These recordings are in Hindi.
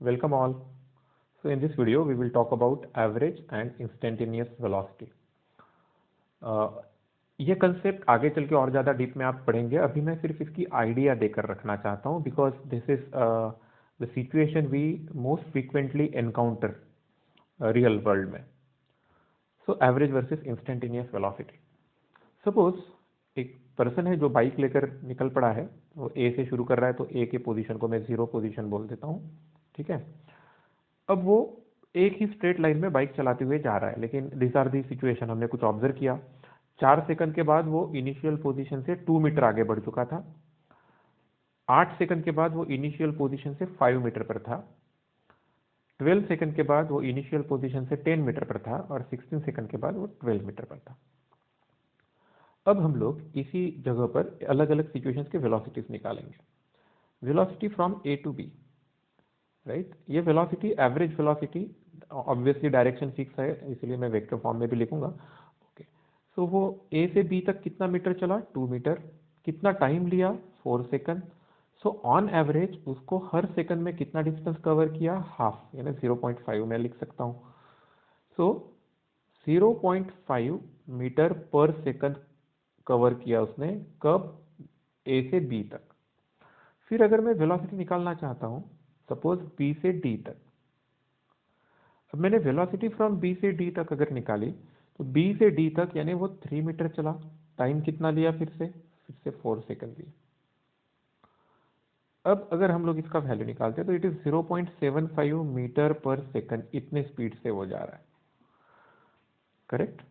Welcome all. So in this video we will talk about average and instantaneous velocity. ये कंसेप्ट आगे चल के और ज़्यादा डीप में आप पढ़ेंगे. अभी मैं सिर्फ इसकी आइडिया देकर रखना चाहता हूँ because this is the situation we most frequently encounter real world में. So average versus instantaneous velocity. Suppose एक पर्सन है जो बाइक लेकर निकल पड़ा है, वो ए से शुरू कर रहा है, तो ए के पोजीशन को मैं 0 पोजीशन बोल देता हूँ. ठीक है. अब वो एक ही स्ट्रेट लाइन में बाइक चलाते हुए जा रहा है, लेकिन दिस आर दी सिचुएशन. हमने कुछ ऑब्जर्व किया. 4 सेकंड के बाद वो इनिशियल पोजीशन से 2 मीटर आगे बढ़ चुका था. 8 सेकंड के बाद वो इनिशियल पोजीशन से 5 मीटर पर था. 12 सेकंड के बाद वो इनिशियल पोजीशन से 10 मीटर पर था और 16 सेकंड के बाद वो 12 मीटर पर था. अब हम लोग इसी जगह पर अलग अलग सिचुएशंस के वेलोसिटीज निकालेंगे. Velocity from A to B, right. ये velocity average velocity, obviously direction fix है इसलिए मैं वेक्टर फॉर्म में भी लिखूंगा. ओके. सो वो ए से बी तक कितना मीटर चला? 2 मीटर. कितना टाइम लिया? 4 सेकंड. सो ऑन एवरेज उसको हर सेकंड में कितना डिस्टेंस कवर किया? हाफ, यानी 0.5 मैं लिख सकता हूँ. सो 0.5 मीटर पर सेकंड कवर किया उसने. कब? ए से बी तक. फिर अगर मैं वेलोसिटी निकालना चाहता हूं, सपोज बी से डी तक. अब मैंने वेलोसिटी फ्रॉम बी से डी तक अगर निकाली तो बी से डी तक यानी वो 3 मीटर चला. टाइम कितना लिया? फिर से 4 सेकंड लिया. अब अगर हम लोग इसका वैल्यू निकालते हैं तो इट इज 0.75 मीटर पर सेकंड. इतने स्पीड से वो जा रहा है. करेक्ट.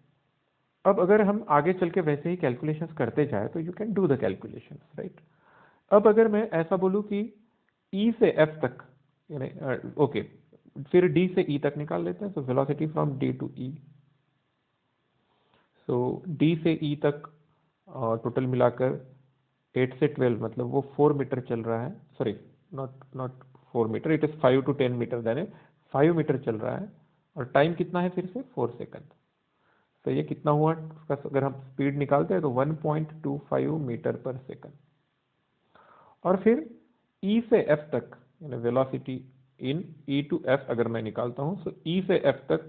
अब अगर हम आगे चल के वैसे ही कैलकुलेशंस करते जाए तो you can do the calculations, right. अब अगर मैं ऐसा बोलूं कि ई से एफ तक, यानी ओके, फिर डी से ई तक निकाल लेते हैं. So velocity from D to E. So D से ई तक टोटल मिलाकर 8 से 12 मतलब वो 4 मीटर चल रहा है. Sorry, not 4 metre, it is 5 to 10 metre, यानी 5 मीटर चल रहा है. और टाइम कितना है? फिर से 4 सेकंड. तो ये कितना हुआ? उसका अगर हम स्पीड निकालते हैं तो 1.25 मीटर पर सेकंड. और फिर ई से एफ तक, यानी velocity in E to F अगर मैं निकालता हूं, तो ई से एफ तक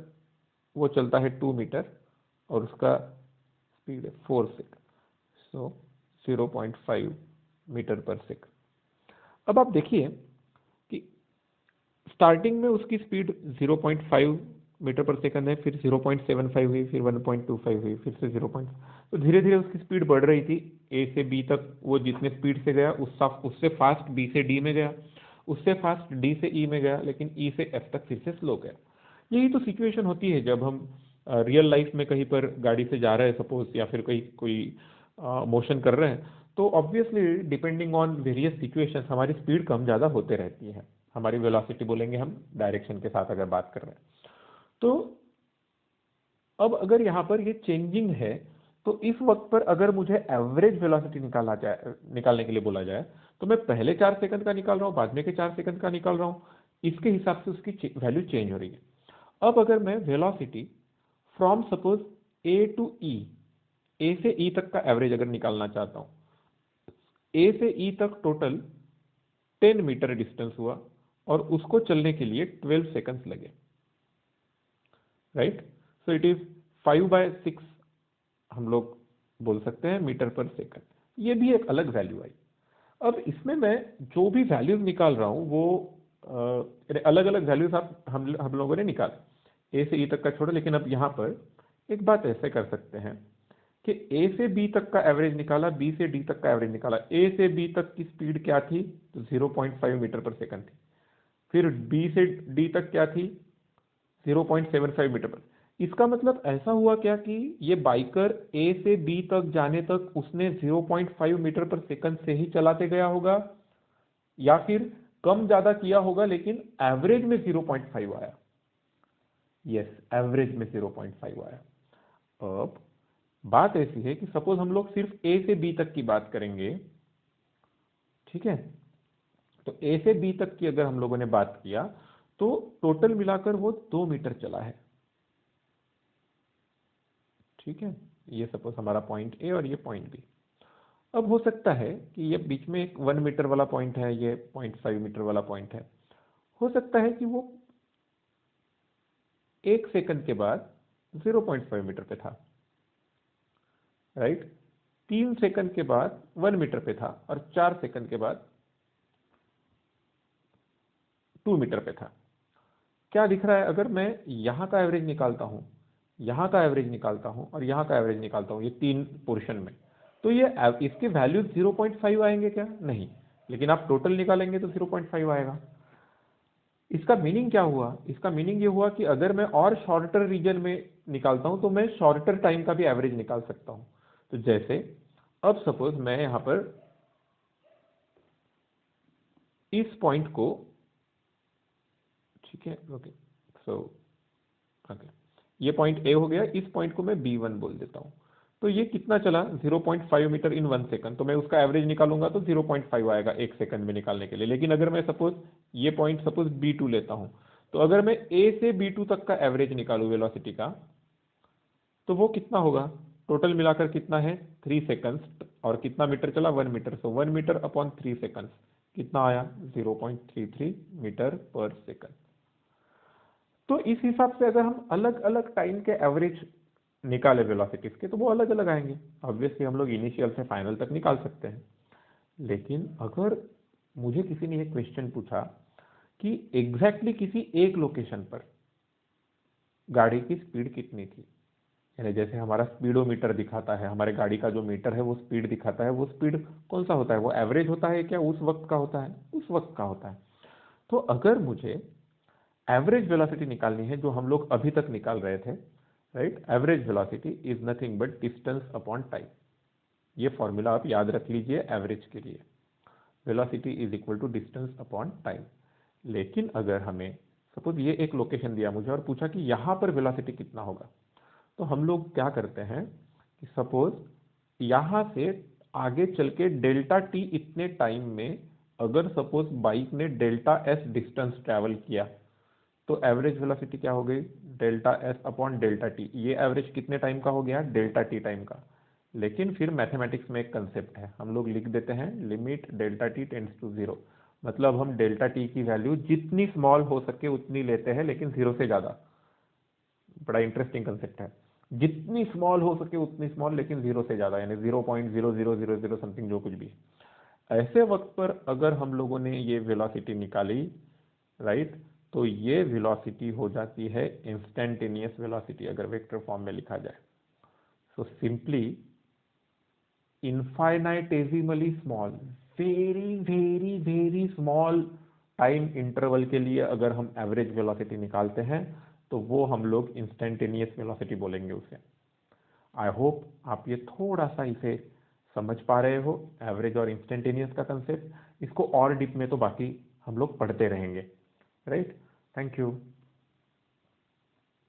वो चलता है 2 मीटर और उसका स्पीड है 4 सेकंड. सो 0.5 मीटर पर सेकंड. अब आप देखिए कि स्टार्टिंग में उसकी स्पीड 0.5 मीटर पर सेकंड है, फिर 0.75 हुई, फिर 1.25 हुई, फिर से 0. तो धीरे धीरे उसकी स्पीड बढ़ रही थी. ए से बी तक वो जितने स्पीड से गया उससे फास्ट बी से डी में गया, उससे फास्ट डी से ई में गया, लेकिन ई से एफ तक फिर से स्लो गया. यही तो सिचुएशन होती है जब हम रियल लाइफ में कहीं पर गाड़ी से जा रहे हैं सपोज, या फिर कहीं कोई मोशन कर रहे हैं, तो obviously depending on various situations हमारी स्पीड कम ज़्यादा होते रहती है. हमारी वेलोसिटी बोलेंगे हम डायरेक्शन के साथ अगर बात कर रहे हैं. तो अब अगर यहाँ पर ये चेंजिंग है, तो इस वक्त पर अगर मुझे एवरेज वेलोसिटी निकालने के लिए बोला जाए, तो मैं पहले 4 सेकंड का निकाल रहा हूँ, बाद में के 4 सेकंड का निकाल रहा हूँ. इसके हिसाब से उसकी वैल्यू चेंज हो रही है. अब अगर मैं velocity from suppose A to E, A से ई तक का एवरेज अगर निकालना चाहता हूँ, ए से ई तक टोटल 10 मीटर डिस्टेंस हुआ और उसको चलने के लिए 12 सेकंड्स लगे, राइट. सो इट इज 5/6 हम लोग बोल सकते हैं मीटर पर सेकंड. ये भी एक अलग वैल्यू आई. अब इसमें मैं जो भी वैल्यूज निकाल रहा हूँ वो अलग अलग वैल्यूज हम लोगों ने निकाले. ए से ई तक का छोड़ा, लेकिन अब यहाँ पर एक बात ऐसे कर सकते हैं कि ए से बी तक का एवरेज निकाला, बी से डी तक का एवरेज निकाला. ए से बी तक की स्पीड क्या थी? तो 0.5 मीटर पर सेकंड थी. फिर बी से डी तक क्या थी? 0.75 मीटर पर. इसका मतलब ऐसा हुआ क्या कि ये बाइकर ए से बी तक जाने तक उसने 0.5 मीटर पर सेकंड से ही चलाते गया होगा, या फिर कम ज्यादा किया होगा लेकिन एवरेज में 0.5 आया. यस, एवरेज में 0.5 आया. अब बात ऐसी है कि सपोज हम लोग सिर्फ ए से बी तक की बात करेंगे, ठीक है. तो ए से बी तक की अगर हम लोगों ने बात किया तो टोटल मिलाकर वो 2 मीटर चला है. ठीक है. ये सपोज हमारा पॉइंट ए और ये पॉइंट बी. अब हो सकता है कि ये बीच में एक 1 मीटर वाला पॉइंट है, ये 0.5 मीटर वाला पॉइंट है. हो सकता है कि वो 1 सेकंड के बाद 0.5 मीटर पे था, राइट। 3 सेकंड के बाद 1 मीटर पे था और 4 सेकंड के बाद 2 मीटर पे था। क्या दिख रहा है, अगर मैं यहां का एवरेज निकालता हूं, यहां का एवरेज निकालता हूं और यहां का एवरेज निकालता हूं, ये 3 पोर्शन में, तो ये इसके वैल्यू 0.5 आएंगे क्या? नहीं। लेकिन आप टोटल निकालेंगे तो 0.5 आएगा। इसका मीनिंग क्या हुआ? इसका मीनिंग ये हुआ कि अगर मैं और शॉर्टर रीजन में निकालता हूं तो मैं शॉर्टर टाइम का भी एवरेज निकाल सकता हूं। तो जैसे अब सपोज मैं यहां पर इस पॉइंट को, ठीक है, ओके, सो ओके, ये पॉइंट ए हो गया, इस पॉइंट को मैं B1 बोल देता हूं। तो ये कितना चला? 0.5 मीटर इन 1 सेकंड। तो मैं उसका एवरेज निकालूंगा तो 0.5 आएगा 1 सेकंड में निकालने के लिए। लेकिन अगर मैं सपोज ये पॉइंट सपोज B2 लेता हूं, तो अगर मैं A से B2 तक का एवरेज निकालू वेलोसिटी का, तो वो कितना होगा? टोटल मिलाकर कितना है? 3 सेकंड्स। और कितना मीटर चला? 1 मीटर। सो 1 मीटर अपॉन 3 सेकंड्स कितना आया? 0.33 मीटर पर सेकंड। तो इस हिसाब से अगर हम अलग अलग टाइम के एवरेज निकाले वेलोसिटीज के, तो वो अलग अलग आएंगे। ऑब्वियसली हम लोग इनिशियल से फाइनल तक निकाल सकते हैं। लेकिन अगर मुझे किसी ने एक क्वेश्चन पूछा कि एग्जैक्टली किसी एक लोकेशन पर गाड़ी की स्पीड कितनी थी, यानी जैसे हमारा स्पीडोमीटर दिखाता है, हमारे गाड़ी का जो मीटर है वो स्पीड दिखाता है, वो स्पीड कौन सा होता है? वो एवरेज होता है क्या उस वक्त का होता है? उस वक्त का होता है। तो अगर मुझे एवरेज वेलोसिटी निकालनी है, जो हम लोग अभी तक निकाल रहे थे, right, average velocity is nothing but distance upon time. ये फॉर्मूला आप याद रख लीजिए एवरेज के लिए, velocity is equal to distance upon time. लेकिन अगर हमें सपोज ये एक लोकेशन दिया मुझे और पूछा कि यहां पर वेलोसिटी कितना होगा, तो हम लोग क्या करते हैं कि सपोज यहां से आगे चल के डेल्टा टी इतने टाइम में अगर सपोज बाइक ने डेल्टा एस डिस्टेंस ट्रैवल किया, तो एवरेज वेलोसिटी क्या हो गई? Delta S upon delta T. ये एवरेज कितने टाइम का हो गया? डेल्टा टी टाइम का। लेकिन फिर मैथमेटिक्स में एक कंसेप्ट है, हम लोग लिख देते हैं limit delta T tends to 0। मतलब हम डेल्टा टी की वैल्यू जितनी स्मॉल हो सके उतनी लेते हैं, लेकिन 0 से ज्यादा। बड़ा इंटरेस्टिंग कंसेप्ट है। जितनी स्मॉल हो सके उतनी स्मॉल, लेकिन 0 से ज्यादा, यानी 0.0000 समथिंग जो कुछ भी। ऐसे वक्त पर अगर हम लोगों ने ये वेलोसिटी निकाली, राइट, तो ये वेलोसिटी हो जाती है इंस्टेंटेनियस वेलोसिटी, अगर वेक्टर फॉर्म में लिखा जाए। So simply infinitesimally small, very very very small time interval के लिए अगर हम एवरेज वेलोसिटी निकालते हैं, तो वो हम लोग इंस्टेंटेनियस वेलोसिटी बोलेंगे उसे। आई होप आप ये थोड़ा सा इसे समझ पा रहे हो, एवरेज और इंस्टेंटेनियस का कंसेप्ट। इसको और डीप में तो बाकी हम लोग पढ़ते रहेंगे, राइट। Thank you.